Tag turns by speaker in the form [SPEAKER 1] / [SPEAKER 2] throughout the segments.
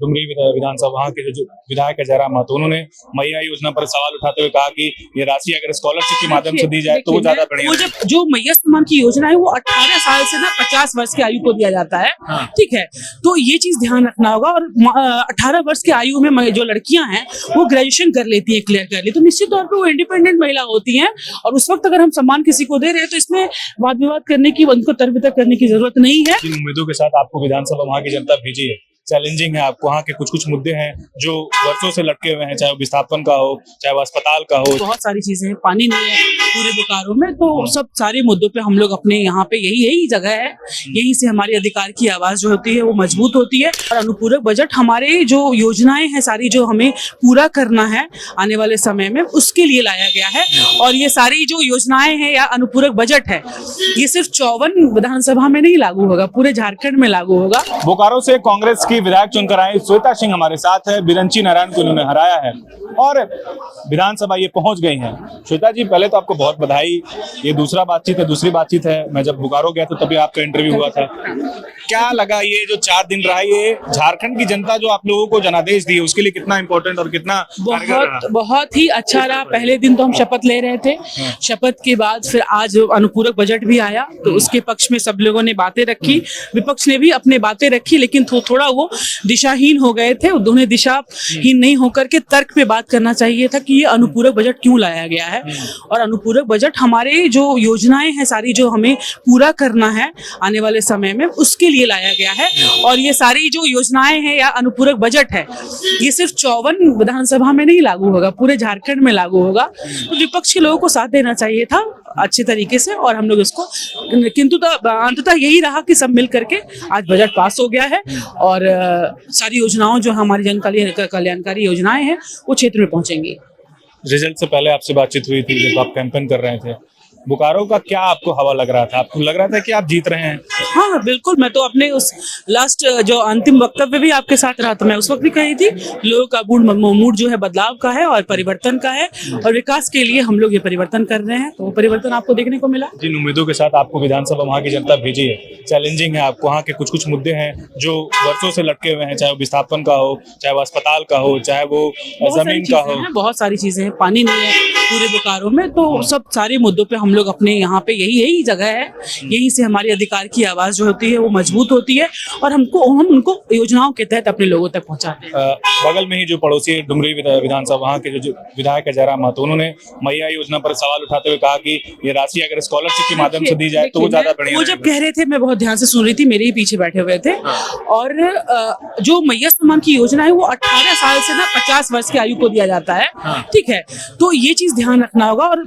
[SPEAKER 1] डुमरी विधानसभा वहाँ के जो विधायक है जयराम महतो, उन्होंने मैया योजना पर सवाल उठाते हुए कहा कि ये राशि अगर स्कॉलरशिप के माध्यम से दी जाए तो वो ज्यादा बढ़िया।
[SPEAKER 2] वो जो मैया सम्मान की योजना है वो 18 साल से ना 50 वर्ष की आयु को दिया जाता है।
[SPEAKER 1] हाँ।
[SPEAKER 2] ठीक है, तो ये चीज ध्यान रखना होगा। और 18 वर्ष की आयु में जो लड़कियां हैं वो ग्रेजुएशन कर लेती है, क्लियर कर ली, तो निश्चित तौर पर वो इंडिपेंडेंट महिला होती है। और उस वक्त अगर हम सम्मान किसी को दे रहे हैं तो इसमें वाद विवाद करने की, उनको तर्क वितर्क करने की जरूरत नहीं है।
[SPEAKER 1] जिन उम्मीदों के साथ आपको विधानसभा वहाँ की जनता भेजी है, चैलेंजिंग है, आपको वहाँ के कुछ मुद्दे हैं जो वर्षों से लटके हुए हैं, चाहे वो विस्थापन का हो, चाहे वो अस्पताल का हो,
[SPEAKER 2] बहुत सारी चीजें हैं, पानी नहीं है पूरे बोकारो में, तो सब सारे मुद्दों पे हम लोग अपने यहाँ पे यही जगह है, यहीं से हमारी अधिकार की आवाज जो होती है वो मजबूत होती है। और अनुपूरक बजट हमारे जो योजनाएं हैं सारी जो हमें पूरा करना है आने वाले समय में, उसके लिए लाया गया है। और ये सारी जो योजनाएं हैं या अनुपूरक बजट है ये सिर्फ 54 विधानसभा में नहीं लागू होगा, पूरे झारखंड में लागू होगा।
[SPEAKER 1] बोकारो से कांग्रेस की विधायक चुनकर आई श्वेता सिंह हमारे साथ है, बिरंची नारायण को इन्होंने हराया है और विधानसभा ये पहुंच गई हैं। श्वेता जी, पहले तो आपको बहुत बधाई। ये दूसरी बातचीत है। मैं जब बोकारो गया तो तभी आपका इंटरव्यू हुआ था। क्या लगा ये जो 4 दिन रहा, ये झारखंड की जनता जो आप लोगों को जनादेश दी उसके लिए कितना इंपॉर्टेंट और कितना
[SPEAKER 2] बहुत ही अच्छा रहा। पहले दिन तो हम शपथ ले रहे थे, शपथ के बाद फिर आज अनुपूरक बजट भी आया तो उसके पक्ष में सब लोगों ने बातें रखी, विपक्ष ने भी अपने बातें रखी, लेकिन थोड़ा वो दिशाहीन हो गए थे। उन्हें दिशाहीन नहीं होकर के तर्क पे बात करना चाहिए था कि ये अनुपूरक बजट क्यों लाया गया है। और अनुपूरक बजट हमारे जो योजनाएं हैं सारी जो हमें पूरा करना है आने वाले समय में, उसके लिए लाया गया है। और ये सारी जो योजनाएं हैं या अनुपूरक बजट है ये सिर्फ 54 विधानसभा में नहीं लागू होगा, पूरे झारखंड में लागू होगा। तो विपक्ष के लोगों को साथ देना चाहिए था अच्छे तरीके से और हम लोग इसको, किंतु अंततः यही रहा कि सब मिल करके आज बजट पास हो गया है और सारी योजनाओं जो हमारी जन कल्याणकारी योजनाएं हैं वो क्षेत्र में पहुंचेंगी।
[SPEAKER 1] रिजल्ट से पहले आपसे बातचीत हुई थी जब आप कैंपेन कर रहे थे, बोकारो का क्या आपको हवा लग रहा था? आपको लग रहा था कि आप जीत रहे हैं?
[SPEAKER 2] हाँ बिल्कुल, मैं तो अपने उस लास्ट जो अंतिम वक्तव्य भी आपके साथ रहा था, मैं उस वक्त भी कही थी लोगों का मूड जो है बदलाव का है और परिवर्तन का है और विकास के लिए हम लोग ये परिवर्तन कर रहे हैं, तो वो परिवर्तन आपको देखने को मिला।
[SPEAKER 1] जिन उम्मीदों के साथ आपको विधानसभा वहाँ की जनता भेजी है, चैलेंजिंग है, आपको वहाँ के कुछ मुद्दे हैं जो वर्षों से लटके हुए हैं, चाहे वो विस्थापन का हो, चाहे वो अस्पताल का हो, चाहे वो जमीन का हो,
[SPEAKER 2] बहुत सारी चीजें हैं, पानी नहीं है पूरे बोकारो में, तो सब सारे मुद्दों पे हम लोग अपने यहाँ पे यही जगह है, यहीं से हमारी अधिकार की आवाज जो होती है वो मजबूत होती है और हम उनको योजनाओं के तहत अपने लोगों तक पहुँचाते हैं।
[SPEAKER 1] बगल में ही जो पड़ोसी डुमरी विधानसभा वहाँ के जो विधायक है जयराम महतो, उन्होंने मैया योजना पर सवाल उठाते हुए कहा कि ये राशि अगर स्कॉलरशिप के माध्यम से दी जाए तो वो ज्यादा बढ़िया।
[SPEAKER 2] वो जब कह रहे थे मैं बहुत ध्यान से सुन रही थी, मेरे ही पीछे बैठे हुए थे। और जो मैया सम्मान की योजना है वो 18 साल से ना 50 वर्ष की आयु को दिया जाता है। ठीक है, तो ये चीज ध्यान रखना होगा। और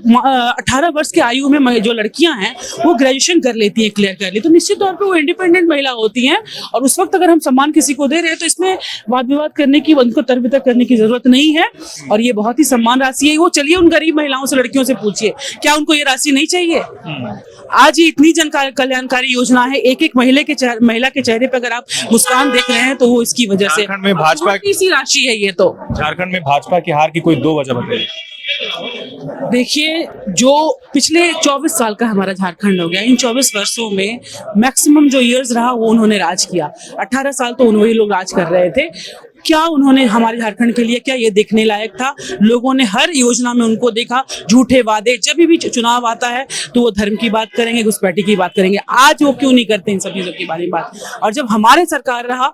[SPEAKER 2] 18 वर्ष की आयु में जो लड़कियां हैं वो ग्रेजुएशन कर लेती है, क्लियर कर ली, तो निश्चित तौर पर वो इंडिपेंडेंट महिला होती हैं। और उस वक्त अगर हम सम्मान किसी को दे रहे हैं तो इसमें वाद विवाद करने की, उनको तर्क वितर्क करने की जरूरत नहीं है। और ये बहुत ही सम्मान राशि है। वो चलिए उन गरीब महिलाओं से, लड़कियों से पूछिए क्या उनको ये राशि नहीं चाहिए? आज ये इतनी जन कल्याणकारी योजना है, एक महिला के चेहरे पे अगर आप मुस्कान देख रहे हैं तो वो इसकी वजह से
[SPEAKER 1] झारखंड में भाजपा
[SPEAKER 2] की राशि है। ये तो
[SPEAKER 1] झारखंड में भाजपा की हार की कोई 2 वजह बताइए।
[SPEAKER 2] देखिए, जो पिछले 24 साल का हमारा झारखंड हो गया, इन 24 वर्षों में मैक्सिमम जो ईयर्स रहा वो उन्होंने राज किया। 18 साल तो वही लोग राज कर रहे थे। क्या उन्होंने हमारे झारखंड के लिए क्या ये देखने लायक था? लोगों ने हर योजना में उनको देखा, झूठे वादे। जब भी चुनाव आता है तो वो धर्म की बात करेंगे, घुसपैठी की बात करेंगे। आज वो क्यों नहीं करते इन सब चीजों के बारे में बात? और जब हमारे सरकार रहा,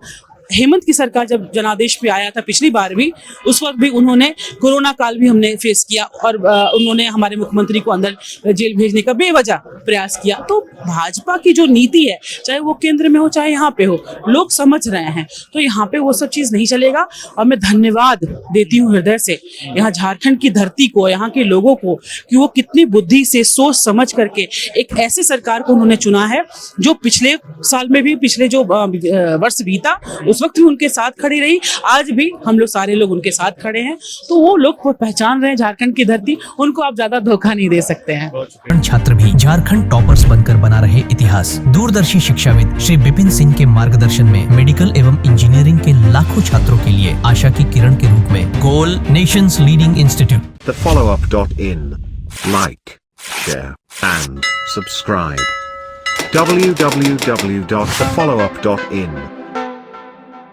[SPEAKER 2] हेमंत की सरकार जब जनादेश पे आया था पिछली बार भी, उस वक्त भी उन्होंने कोरोना काल भी हमने फेस किया और उन्होंने हमारे मुख्यमंत्री को अंदर जेल भेजने का बेवजह प्रयास किया। तो भाजपा की जो नीति है, चाहे वो केंद्र में हो चाहे यहाँ पे हो, लोग समझ रहे हैं, तो यहाँ पे वो सब चीज नहीं चलेगा। और मैं धन्यवाद देती हूँ हृदय से यहाँ झारखंड की धरती को, यहाँ के लोगों को, कि वो कितनी बुद्धि से सोच समझ करके एक ऐसे सरकार को उन्होंने चुना है जो पिछले साल में भी, पिछले जो वर्ष बीता उस वक्त भी उनके साथ खड़ी रही, आज भी हम लोग सारे लोग उनके साथ खड़े हैं। तो वो लोग पहचान रहे हैं झारखंड की धरती, उनको आप ज्यादा धोखा नहीं दे सकते हैं।
[SPEAKER 3] छात्र भी झारखंड टॉपर्स बनकर बना रहे इतिहास। दूरदर्शी शिक्षाविद श्री विपिन सिंह के मार्गदर्शन में मेडिकल एवं इंजीनियरिंग के लाखों छात्रों के लिए आशा की किरण के रूप में goal nations leading institute.
[SPEAKER 4] thefollowup.in Like, share and subscribe. www.thefollowup.in